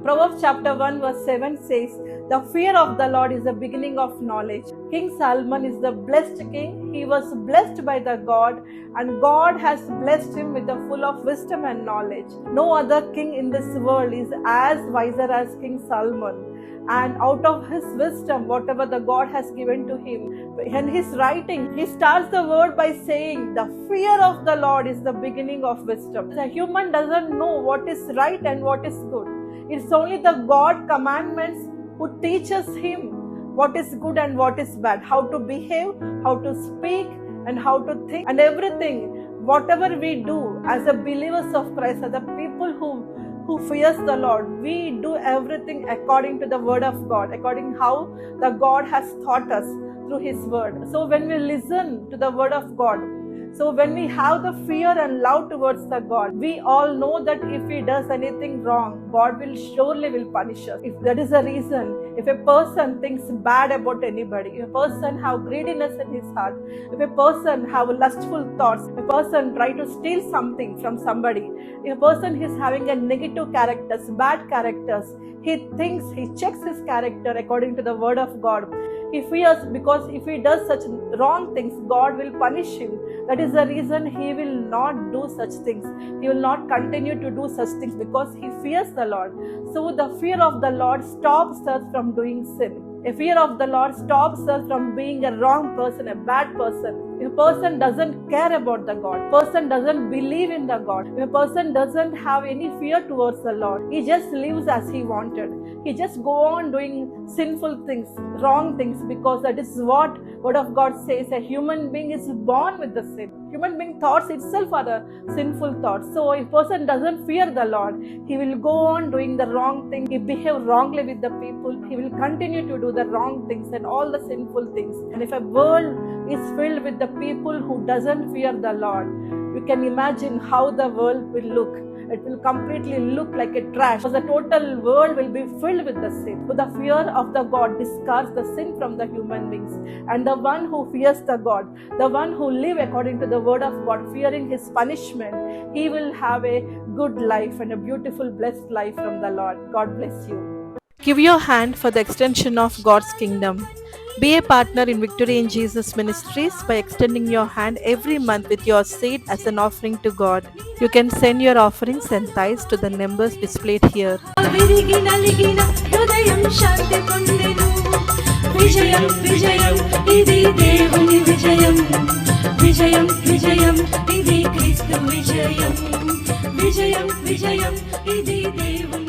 Proverbs chapter 1 verse 7 says, "The fear of the Lord is the beginning of knowledge." King Solomon is the blessed king. He was blessed by the God, and God has blessed him with the full of wisdom and knowledge. No other king in this world is as wiser as King Solomon. And out of his wisdom, whatever the God has given to him, in his writing, he starts the word by saying, "The fear of the Lord is the beginning of wisdom." The human doesn't know what is right and what is good. It's only the God commandments who teaches him what is good and what is bad, how to behave, how to speak, and how to think, and everything. Whatever we do as a believers of Christ, as the people who fears the Lord, we do everything according to the word of God, according how the God has taught us through his word. So when we listen to the word of God, so when we have the fear and love towards the God, we all know that if he does anything wrong, God will surely punish us. If that is the reason, if a person thinks bad about anybody, if a person have greediness in his heart, if a person have lustful thoughts, if a person try to steal something from somebody, if a person is having a negative characters, bad characters, he checks his character according to the word of God. He fears, because if he does such wrong things, God will punish him. That is the reason he will not do such things. He will not continue to do such things because he fears the Lord. So the fear of the Lord stops us from doing sin. A fear of the Lord stops us from being a wrong person, a bad person. If a person doesn't care about the God, person doesn't believe in the God, if a person doesn't have any fear towards the Lord, he just lives as he wanted. He just go on doing sinful things, wrong things, because that is what word of God says. A human being is born with the sin. Human being thoughts itself are the sinful thoughts. So if person doesn't fear the Lord, he will go on doing the wrong thing. He behave wrongly with the people. He will continue to do the wrong things and all the sinful things. And if a world is filled with the people who doesn't fear the Lord, you can imagine how the world will look. It will completely look like a trash, because the total world will be filled with the sin. So the fear of the God discards the sin from the human beings. And the one who fears the God, the one who live according to the word of God, fearing his punishment, he will have a good life and a beautiful blessed life from the Lord. God bless you. Give your hand for the extension of God's kingdom. Be a partner in Victory in Jesus Ministries by extending your hand every month with your seed as an offering to God. You can send your offerings and tithes to the numbers displayed here. విరిగి నలిగిన హృదయం శాంతి పొందెను. విజయం విజయం ఇది దేవుని విజయం. విజయం విజయం ఇది క్రీస్తు విజయం. విజయం విజయం ఇది దేవుని